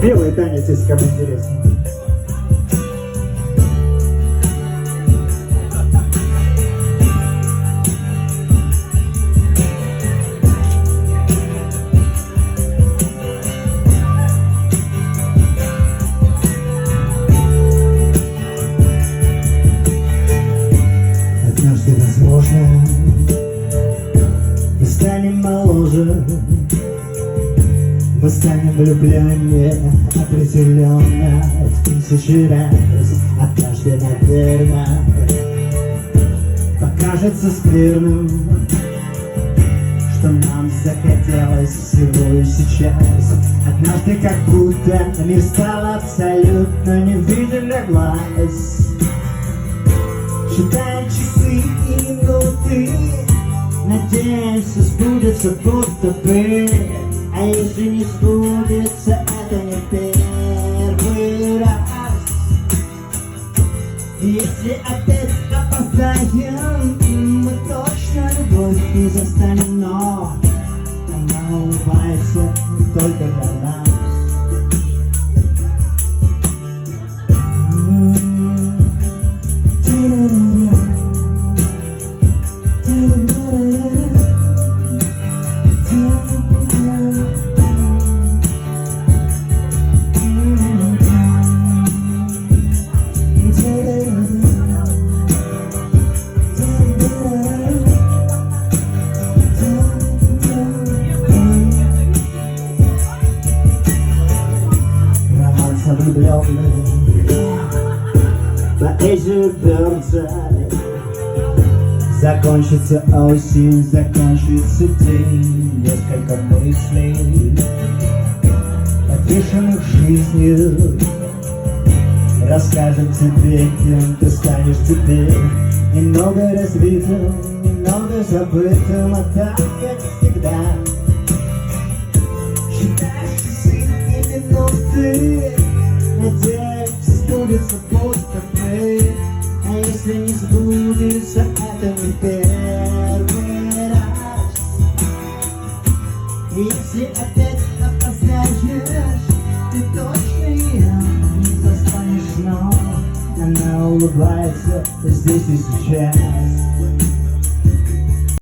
Белый танец, если кому интересно. Однажды, возможно, мы станем моложе, мы станем влюбленнее определенно в тысячи раз. Однажды, наверное, покажется скверным, что нам захотелось всего и сейчас. Однажды, как будто мир стал абсолютно невидим для глаз. Считаем часы и минуты, надеемся, сбудется будто бы. А если не сбудется, это не первый раз. И если опять опоздаем, мы точно любовь не застанем, но она улыбается только для нас. Поэзию Бёрдзай. Закончится осень, закончится день. Несколько мыслей, подвешенных жизнью. Расскажем тебе, кем ты станешь теперь. Немного разбитым, немного забытым, а так, как всегда. Считаешь часы и минуты, надеешься, сбудется будто бы. А если не сбудется, это не первый раз. И если опять опоздаешь, ты точно ее не застанешь, но она улыбается здесь и сейчас.